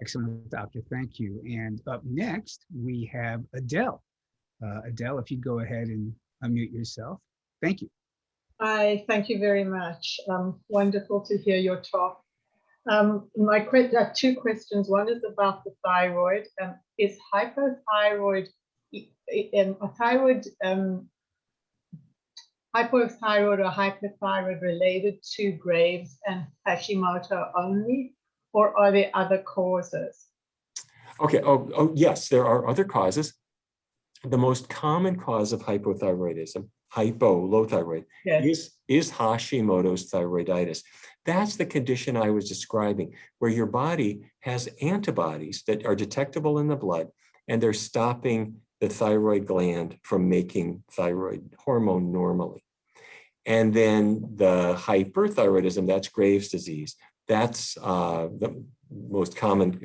Excellent, doctor. Thank you. And up next, we have Adele. Adele, if you'd go ahead and unmute yourself. Thank you. Hi, thank you very much. Wonderful to hear your talk. I have two questions. One is about the thyroid. Is hypothyroid, hypothyroid or hyperthyroid related to Graves and Hashimoto only, or are there other causes? Okay. Oh, yes, there are other causes. The most common cause of hypothyroidism, low thyroid, Yes. is Hashimoto's thyroiditis. That's the condition I was describing, where your body has antibodies that are detectable in the blood, and they're stopping the thyroid gland from making thyroid hormone normally. And then the hyperthyroidism, that's Graves' disease. That's the most common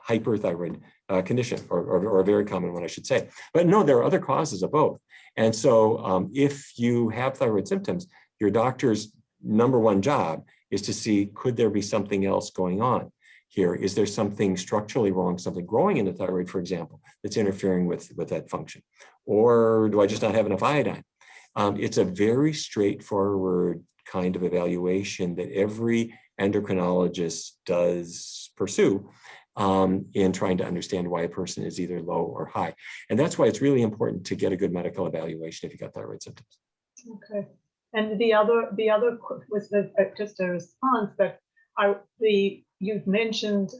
hyperthyroid condition, or a very common one, I should say. But no, there are other causes of both. And so if you have thyroid symptoms, your doctor's number one job is to see, could there be something else going on here? Is there something structurally wrong, something growing in the thyroid, for example, that's interfering with that function? Or do I just not have enough iodine? It's a very straightforward kind of evaluation that every endocrinologist does pursue in trying to understand why a person is either low or high. And that's why it's really important to get a good medical evaluation if you've got thyroid symptoms. Okay. And the other was just a response that you've mentioned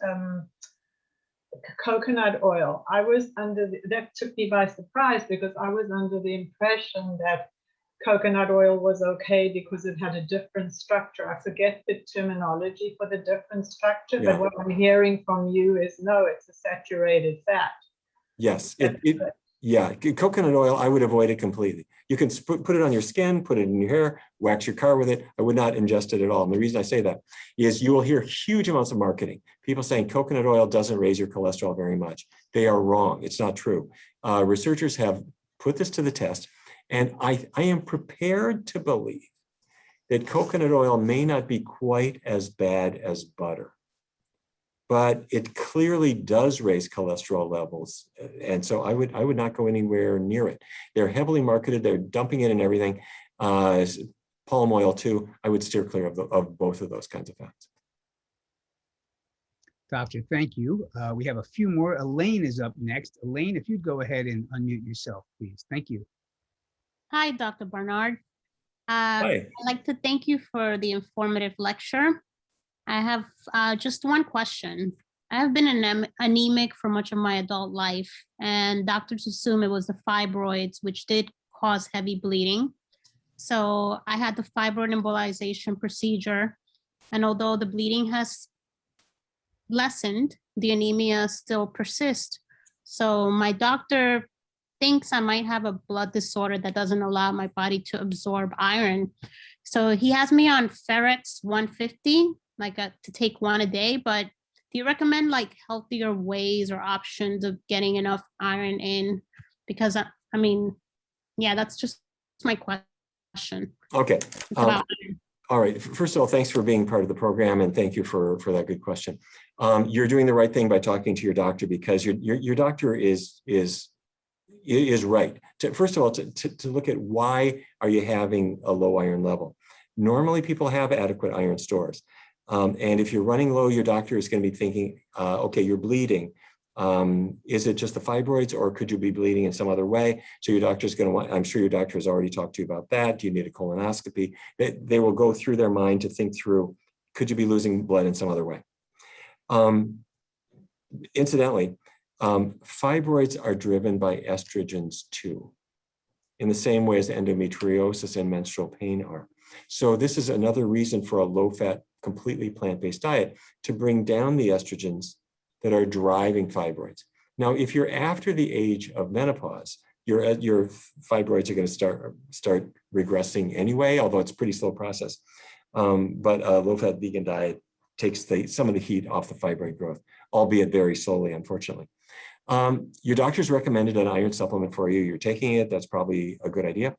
coconut oil. I was that took me by surprise, because I was under the impression that coconut oil was okay because it had a different structure. I forget the terminology for the different structure, but what I'm hearing from you is no, it's a saturated fat. Yes, coconut oil, I would avoid it completely. You can put it on your skin, put it in your hair, wax your car with it. I would not ingest it at all. And the reason I say that is you will hear huge amounts of marketing. People saying coconut oil doesn't raise your cholesterol very much. They are wrong. It's not true. Researchers have put this to the test. And I am prepared to believe that coconut oil may not be quite as bad as butter, but it clearly does raise cholesterol levels. And so I would not go anywhere near it. They're heavily marketed. They're dumping it in everything. Palm oil too. I would steer clear of both of those kinds of fats. Doctor, thank you. We have a few more. Elaine is up next. Elaine, if you'd go ahead and unmute yourself, please. Thank you. Hi, Dr. Barnard. Hi. I'd like to thank you for the informative lecture. I have just one question. I have been anemic for much of my adult life, and doctors assume it was the fibroids, which did cause heavy bleeding. So I had the fibroid embolization procedure, and although the bleeding has lessened, the anemia still persists. So my doctor thinks I might have a blood disorder that doesn't allow my body to absorb iron. So he has me on Ferrex 150, to take one a day, but do you recommend healthier ways or options of getting enough iron in? Because that's just my question. Okay. All right. First of all, thanks for being part of the program, and thank you for that good question. You're doing the right thing by talking to your doctor, because your doctor is right. First of all, to look at why are you having a low iron level. Normally, people have adequate iron stores. And if you're running low, your doctor is going to be thinking, okay, you're bleeding. Is it just the fibroids, or could you be bleeding in some other way? So your doctor's going to want, I'm sure your doctor has already talked to you about that. Do you need a colonoscopy? They will go through their mind to think through, could you be losing blood in some other way? Incidentally, fibroids are driven by estrogens too, in the same way as endometriosis and menstrual pain are. So this is another reason for a low-fat, completely plant-based diet, to bring down the estrogens that are driving fibroids. Now, if you're after the age of menopause, your fibroids are going to start regressing anyway, although it's a pretty slow process. But a low-fat vegan diet takes some of the heat off the fibroid growth, albeit very slowly, unfortunately. Your doctor's recommended an iron supplement for you. You're taking it. That's probably a good idea.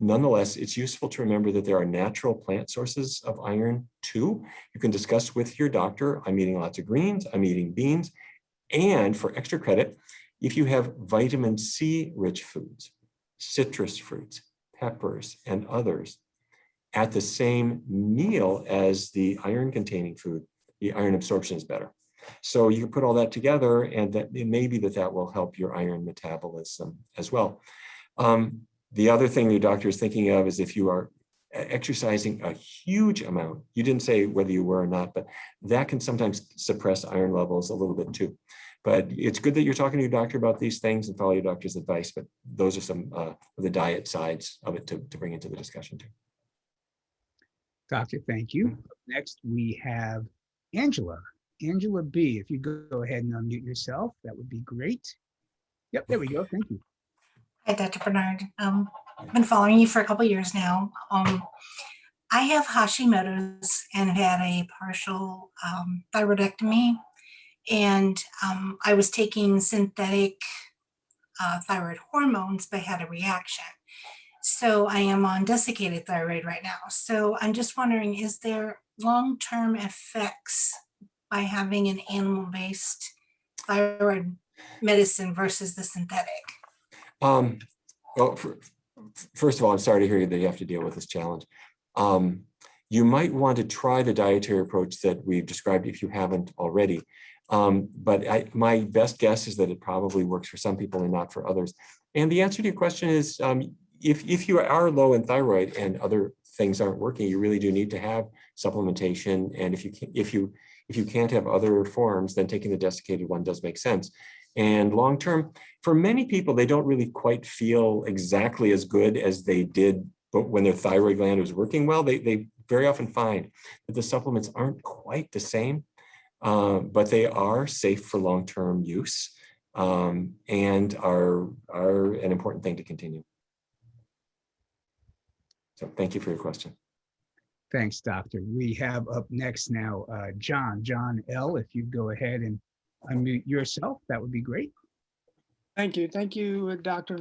Nonetheless, it's useful to remember that there are natural plant sources of iron too. You can discuss with your doctor, I'm eating lots of greens, I'm eating beans, and for extra credit, if you have vitamin C rich foods, citrus fruits, peppers, and others at the same meal as the iron containing food, the iron absorption is better. So you can put all that together, and that it may be that will help your iron metabolism as well. The other thing your doctor is thinking of is if you are exercising a huge amount, you didn't say whether you were or not, but that can sometimes suppress iron levels a little bit too. But it's good that you're talking to your doctor about these things and follow your doctor's advice, but those are some of the diet sides of it to bring into the discussion too. Doctor, thank you. Up next, we have Angela. Angela B, if you go ahead and unmute yourself, that would be great. Yep, there we go. Thank you. Hi, Dr. Barnard. I've been following you for a couple years now. I have Hashimoto's and had a partial thyroidectomy, and I was taking synthetic thyroid hormones, but had a reaction. So I am on desiccated thyroid right now. So I'm just wondering, is there long-term effects by having an animal-based thyroid medicine versus the synthetic? Well, first of all, I'm sorry to hear that you have to deal with this challenge. You might want to try the dietary approach that we've described if you haven't already. But my best guess is that it probably works for some people and not for others. And the answer to your question is, if you are low in thyroid and other things aren't working, you really do need to have supplementation. And if you can't have other forms, then taking the desiccated one does make sense. And long term, for many people, they don't really quite feel exactly as good as they did when their thyroid gland was working well. They very often find that the supplements aren't quite the same, but they are safe for long-term use and are an important thing to continue. So thank you for your question. Thanks, doctor. We have up next now, John L, if you'd go ahead and unmute yourself, that would be great. Thank you, doctor.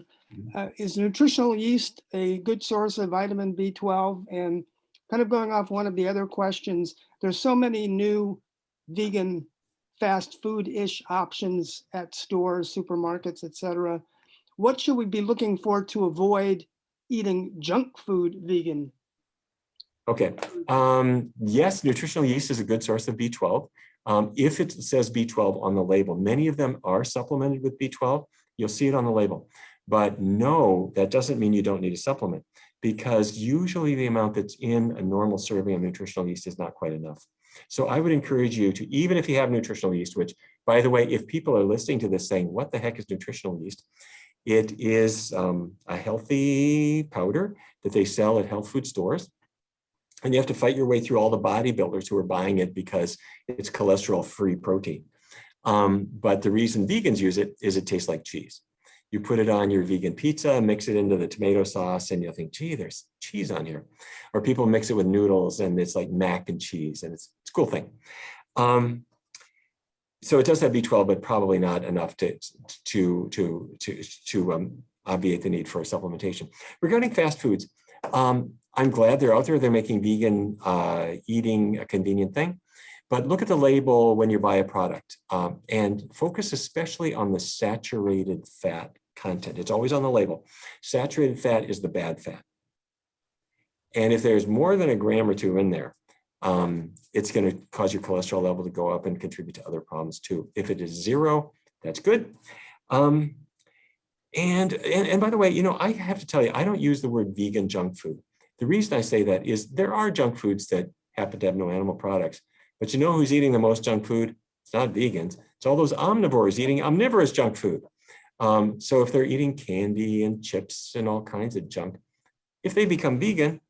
Is nutritional yeast a good source of vitamin B12? And kind of going off one of the other questions, there's so many new vegan fast food-ish options at stores, supermarkets, etc. What should we be looking for to avoid eating junk food vegan? Okay. Yes, nutritional yeast is a good source of B12. If it says B12 on the label, many of them are supplemented with B12. You'll see it on the label. But no, that doesn't mean you don't need a supplement, because usually the amount that's in a normal serving of nutritional yeast is not quite enough. So I would encourage you to, even if you have nutritional yeast, which, by the way, if people are listening to this saying, what the heck is nutritional yeast? It is a healthy powder that they sell at health food stores. And you have to fight your way through all the bodybuilders who are buying it because it's cholesterol-free protein. But the reason vegans use it is it tastes like cheese. You put it on your vegan pizza, mix it into the tomato sauce, and you'll think, gee, there's cheese on here. Or people mix it with noodles, and it's like mac and cheese, and it's a cool thing. So it does have B12, but probably not enough to obviate the need for supplementation. Regarding fast foods, I'm glad they're out there. They're making vegan eating a convenient thing. But look at the label when you buy a product and focus especially on the saturated fat content. It's always on the label. Saturated fat is the bad fat. And if there's more than a gram or two in there, it's going to cause your cholesterol level to go up and contribute to other problems too. If it is 0, that's good. And by the way, you know, I have to tell you, I don't use the word vegan junk food. The reason I say that is there are junk foods that happen to have no animal products. But you know who's eating the most junk food? It's not vegans. It's all those omnivores eating omnivorous junk food. So if they're eating candy and chips and all kinds of junk, if they become vegan,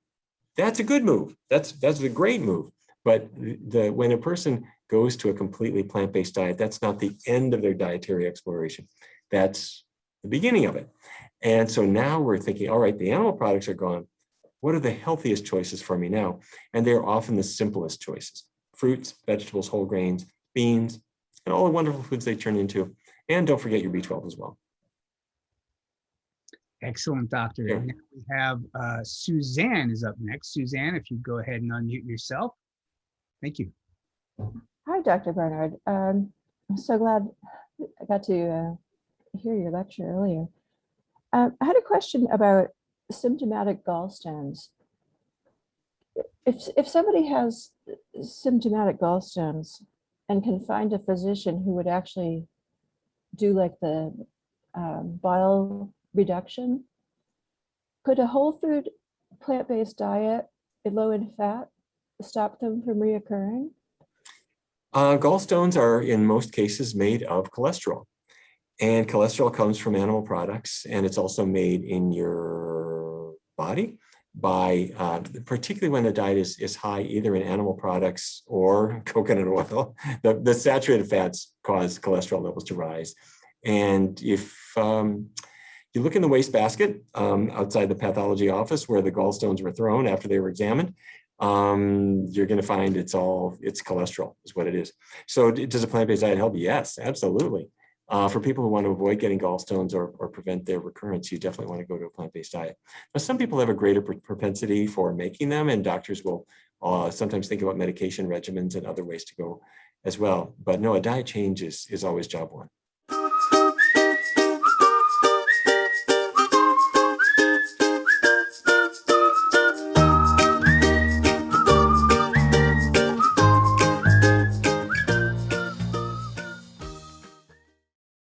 that's a good move. That's a great move. But when a person goes to a completely plant-based diet, that's not the end of their dietary exploration. That's the beginning of it. And so now we're thinking, all right, the animal products are gone. What are the healthiest choices for me now? And they're often the simplest choices. Fruits, vegetables, whole grains, beans, and all the wonderful foods they turn into. And don't forget your B12 as well. Excellent, doctor. Sure. And now we have Suzanne is up next. Suzanne, if you go ahead and unmute yourself. Thank you. Hi, Dr. Barnard. I'm so glad I got to hear your lecture earlier. I had a question about symptomatic gallstones. If somebody has symptomatic gallstones and can find a physician who would actually do like the bile reduction, could a whole food plant-based diet low in fat stop them from reoccurring? Gallstones are in most cases made of cholesterol, and cholesterol comes from animal products, and it's also made in your body by, particularly when the diet is high either in animal products or coconut oil. The saturated fats cause cholesterol levels to rise. And if you look in the wastebasket outside the pathology office where the gallstones were thrown after they were examined, you're going to find it's cholesterol is what it is. So does a plant-based diet help? Yes, absolutely. For people who want to avoid getting gallstones or prevent their recurrence, you definitely want to go to a plant-based diet. Now, some people have a greater propensity for making them, and doctors will sometimes think about medication regimens and other ways to go as well. But no, a diet change is always job one.